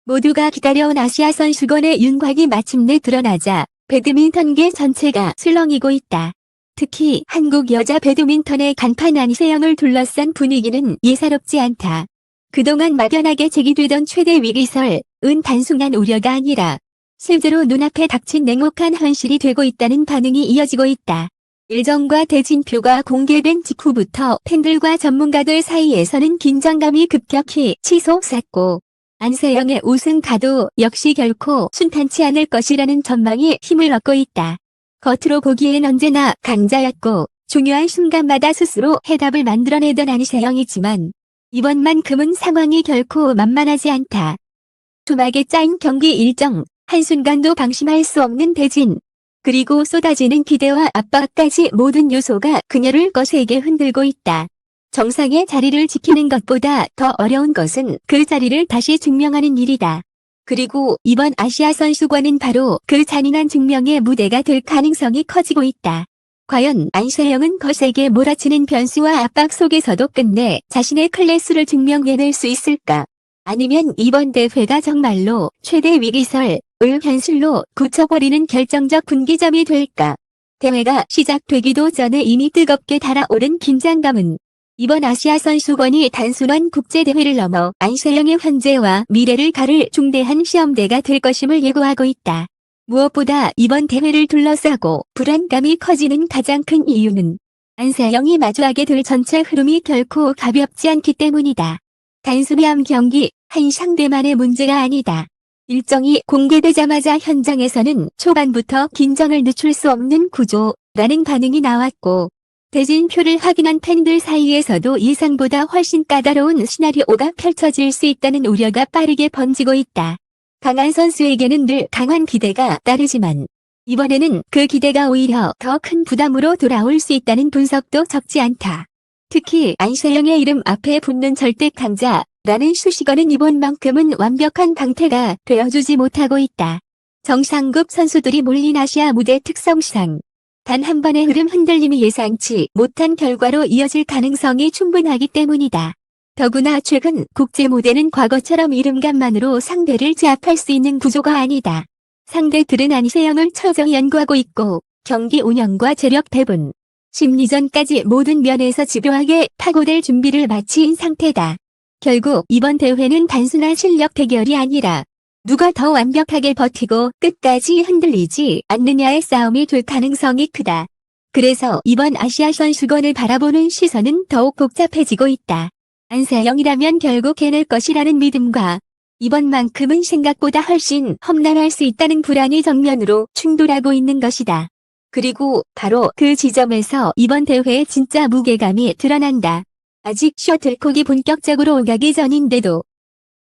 모두가 기다려온 아시아 선수권의 윤곽이 마침내 드러나자 배드민턴계 전체가 술렁이고 있다. 특히 한국 여자 배드민턴의 간판 안세영을 둘러싼 분위기는 예사롭지 않다. 그동안 막연하게 제기되던 최대 위기설은 단순한 우려가 아니라 실제로 눈앞에 닥친 냉혹한 현실이 되고 있다는 반응이 이어지고 있다. 일정과 대진표가 공개된 직후부터 팬들과 전문가들 사이에서는 긴장감이 급격히 치솟았고 안세영의 우승 가도 역시 결코 순탄치 않을 것이라는 전망이 힘을 얻고 있다. 겉으로 보기엔 언제나 강자였고 중요한 순간마다 스스로 해답을 만들어내던 안세영이지만 이번만큼은 상황이 결코 만만하지 않다. 촘하게 짜인 경기 일정, 한순간도 방심할 수 없는 대진, 그리고 쏟아지는 기대와 압박까지 모든 요소가 그녀를 거세게 흔들고 있다. 정상의 자리를 지키는 것보다 더 어려운 것은 그 자리를 다시 증명하는 일이다. 그리고 이번 아시아 선수권은 바로 그 잔인한 증명의 무대가 될 가능성이 커지고 있다. 과연 안세영은 거세게 몰아치는 변수와 압박 속에서도 끝내 자신의 클래스를 증명해낼 수 있을까? 아니면 이번 대회가 정말로 최대 위기설을 현실로 굳혀버리는 결정적 분기점이 될까? 대회가 시작되기도 전에 이미 뜨겁게 달아오른 긴장감은 이번 아시아 선수권이 단순한 국제대회를 넘어 안세영의 현재와 미래를 가를 중대한 시험대가 될 것임을 예고하고 있다. 무엇보다 이번 대회를 둘러싸고 불안감이 커지는 가장 큰 이유는 안세영이 마주하게 될 전체 흐름이 결코 가볍지 않기 때문이다. 단순히 한 경기, 한 상대만의 문제가 아니다. 일정이 공개되자마자 현장에서는 초반부터 긴장을 늦출 수 없는 구조라는 반응이 나왔고 대진표를 확인한 팬들 사이에서도 예상보다 훨씬 까다로운 시나리오가 펼쳐질 수 있다는 우려가 빠르게 번지고 있다. 강한 선수에게는 늘 강한 기대가 따르지만 이번에는 그 기대가 오히려 더 큰 부담으로 돌아올 수 있다는 분석도 적지 않다. 특히 안세영의 이름 앞에 붙는 절대 강자라는 수식어는 이번만큼은 완벽한 방패가 되어주지 못하고 있다. 정상급 선수들이 몰린 아시아 무대 특성상 단 한 번의 흐름 흔들림이 예상치 못한 결과로 이어질 가능성이 충분하기 때문이다. 더구나 최근 국제 무대는 과거처럼 이름값만으로 상대를 제압할 수 있는 구조가 아니다. 상대들은 안세영을 철저히 연구하고 있고 경기 운영과 재력 배분, 심리전까지 모든 면에서 집요하게 파고들 준비를 마친 상태다. 결국 이번 대회는 단순한 실력 대결이 아니라 누가 더 완벽하게 버티고 끝까지 흔들리지 않느냐의 싸움이 될 가능성이 크다. 그래서 이번 아시아 선수권을 바라보는 시선은 더욱 복잡해지고 있다. 안세영이라면 결국 해낼 것이라는 믿음과 이번만큼은 생각보다 훨씬 험난할 수 있다는 불안이 정면으로 충돌하고 있는 것이다. 그리고 바로 그 지점에서 이번 대회의 진짜 무게감이 드러난다. 아직 셔틀콕이 본격적으로 오가기 전인데도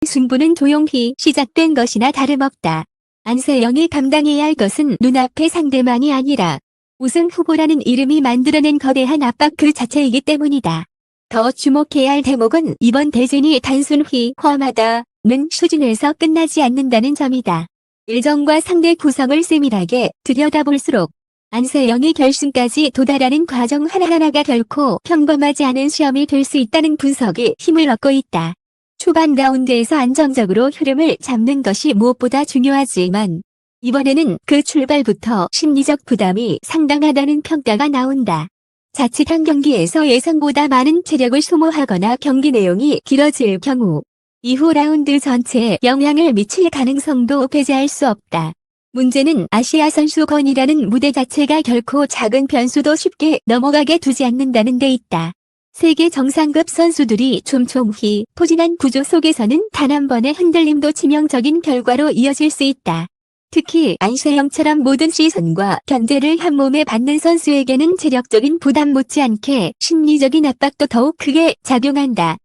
승부는 조용히 시작된 것이나 다름없다. 안세영이 감당해야 할 것은 눈앞의 상대만이 아니라 우승 후보라는 이름이 만들어낸 거대한 압박 그 자체이기 때문이다. 더 주목해야 할 대목은 이번 대진이 단순히 험하다는 수준에서 끝나지 않는다는 점이다. 일정과 상대 구성을 세밀하게 들여다볼수록 안세영이 결승까지 도달하는 과정 하나하나가 결코 평범하지 않은 시험이 될 수 있다는 분석이 힘을 얻고 있다. 초반 라운드에서 안정적으로 흐름을 잡는 것이 무엇보다 중요하지만 이번에는 그 출발부터 심리적 부담이 상당하다는 평가가 나온다. 자칫 한 경기에서 예상보다 많은 체력을 소모하거나 경기 내용이 길어질 경우 이후 라운드 전체에 영향을 미칠 가능성도 배제할 수 없다. 문제는 아시아 선수권이라는 무대 자체가 결코 작은 변수도 쉽게 넘어가게 두지 않는다는 데 있다. 세계 정상급 선수들이 촘촘히 포진한 구조 속에서는 단 한 번의 흔들림도 치명적인 결과로 이어질 수 있다. 특히 안세영처럼 모든 시선과 견제를 한 몸에 받는 선수에게는 체력적인 부담 못지않게 심리적인 압박도 더욱 크게 작용한다.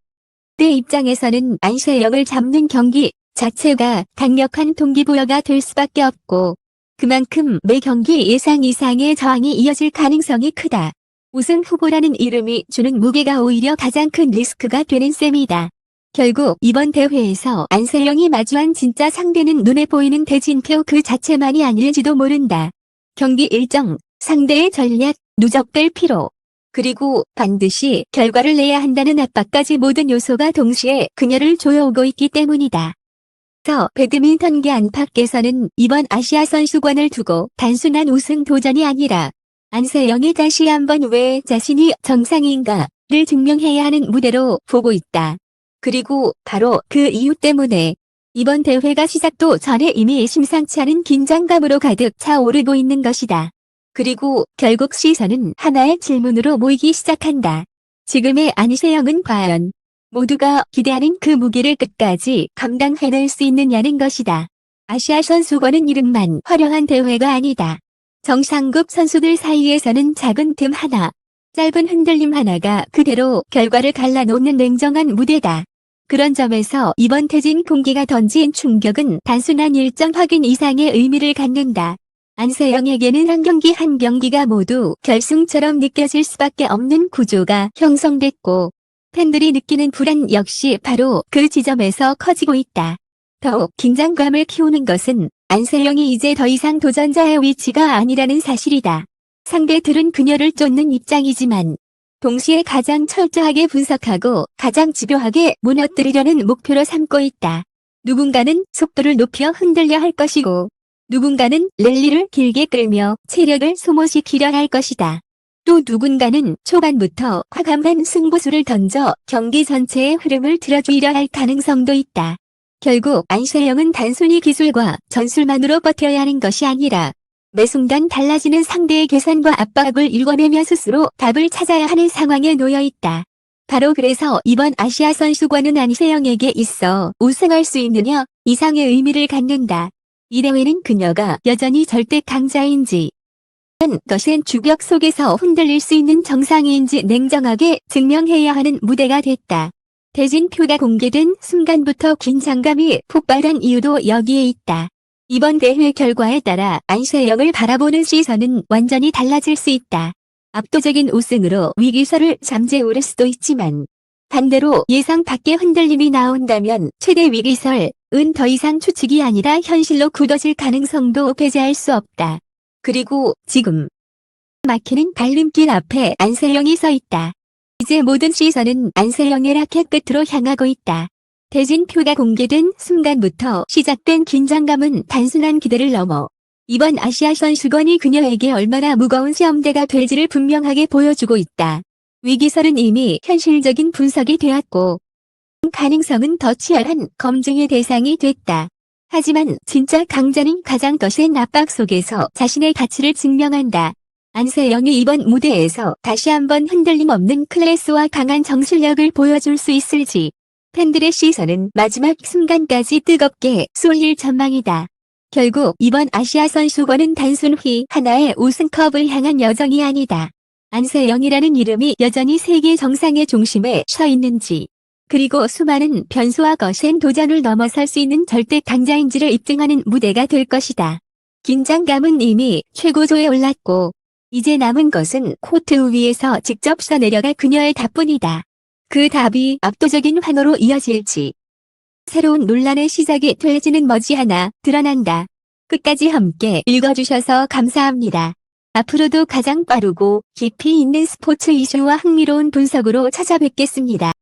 내 입장에서는 안세영을 잡는 경기 자체가 강력한 동기부여가 될 수밖에 없고 그만큼 매 경기 예상 이상의 저항이 이어질 가능성이 크다. 우승 후보라는 이름이 주는 무게가 오히려 가장 큰 리스크가 되는 셈이다. 결국 이번 대회에서 안세영이 마주한 진짜 상대는 눈에 보이는 대진표 그 자체만이 아닐지도 모른다. 경기 일정, 상대의 전략, 누적될 피로, 그리고 반드시 결과를 내야 한다는 압박까지 모든 요소가 동시에 그녀를 조여오고 있기 때문이다. 배드민턴계 안팎에서는 이번 아시아 선수권을 두고 단순한 우승 도전이 아니라 안세영이 다시 한번 왜 자신이 정상인가를 증명해야 하는 무대로 보고 있다. 그리고 바로 그 이유 때문에 이번 대회가 시작도 전에 이미 심상치 않은 긴장감으로 가득 차오르고 있는 것이다. 그리고 결국 시선은 하나의 질문으로 모이기 시작한다. 지금의 안세영은 과연 모두가 기대하는 그 무게를 끝까지 감당해낼 수 있느냐는 것이다. 아시아 선수권은 이름만 화려한 대회가 아니다. 정상급 선수들 사이에서는 작은 틈 하나, 짧은 흔들림 하나가 그대로 결과를 갈라놓는 냉정한 무대다. 그런 점에서 이번 태진 공기가 던진 충격은 단순한 일정 확인 이상의 의미를 갖는다. 안세영에게는 한 경기 한 경기가 모두 결승처럼 느껴질 수밖에 없는 구조가 형성됐고, 팬들이 느끼는 불안 역시 바로 그 지점에서 커지고 있다. 더욱 긴장감을 키우는 것은 안세영이 이제 더 이상 도전자의 위치가 아니라는 사실이다. 상대들은 그녀를 쫓는 입장이지만 동시에 가장 철저하게 분석하고 가장 집요하게 무너뜨리려는 목표로 삼고 있다. 누군가는 속도를 높여 흔들려 할 것이고 누군가는 랠리를 길게 끌며 체력을 소모시키려 할 것이다. 또 누군가는 초반부터 과감한 승부수를 던져 경기 전체의 흐름을 틀어주려 할 가능성도 있다. 결국 안세영은 단순히 기술과 전술만으로 버텨야 하는 것이 아니라 매 순간 달라지는 상대의 계산과 압박을 읽어내며 스스로 답을 찾아야 하는 상황에 놓여 있다. 바로 그래서 이번 아시아 선수권은 안세영에게 있어 우승할 수 있느냐 이상의 의미를 갖는다. 이 대회는 그녀가 여전히 절대 강자인지 거센 주격 속에서 흔들릴 수 있는 정상인지 냉정하게 증명해야 하는 무대가 됐다. 대진표가 공개된 순간부터 긴장감이 폭발한 이유도 여기에 있다. 이번 대회 결과에 따라 안세영을 바라보는 시선은 완전히 달라질 수 있다. 압도적인 우승으로 위기설을 잠재울 수도 있지만 반대로 예상 밖의 흔들림이 나온다면 최대 위기설은 더 이상 추측이 아니라 현실로 굳어질 가능성도 배제할 수 없다. 그리고 지금 막히는 갈림길 앞에 안세영이 서 있다. 이제 모든 시선은 안세영의 라켓 끝으로 향하고 있다. 대진표가 공개된 순간부터 시작된 긴장감은 단순한 기대를 넘어 이번 아시아 선수권이 그녀에게 얼마나 무거운 시험대가 될지를 분명하게 보여주고 있다. 위기설은 이미 현실적인 분석이 되었고 가능성은 더 치열한 검증의 대상이 됐다. 하지만 진짜 강자는 가장 거센 압박 속에서 자신의 가치를 증명한다. 안세영이 이번 무대에서 다시 한번 흔들림 없는 클래스와 강한 정실력을 보여줄 수 있을지 팬들의 시선은 마지막 순간까지 뜨겁게 쏠릴 전망이다. 결국 이번 아시아 선수권은 단순히 하나의 우승컵을 향한 여정이 아니다. 안세영이라는 이름이 여전히 세계 정상의 중심에 서 있는지 그리고 수많은 변수와 거센 도전을 넘어설 수 있는 절대 강자인지를 입증하는 무대가 될 것이다. 긴장감은 이미 최고조에 올랐고 이제 남은 것은 코트 위에서 직접 써내려갈 그녀의 답뿐이다. 그 답이 압도적인 환호로 이어질지 새로운 논란의 시작이 될지는 머지않아 드러난다. 끝까지 함께 읽어주셔서 감사합니다. 앞으로도 가장 빠르고 깊이 있는 스포츠 이슈와 흥미로운 분석으로 찾아뵙겠습니다.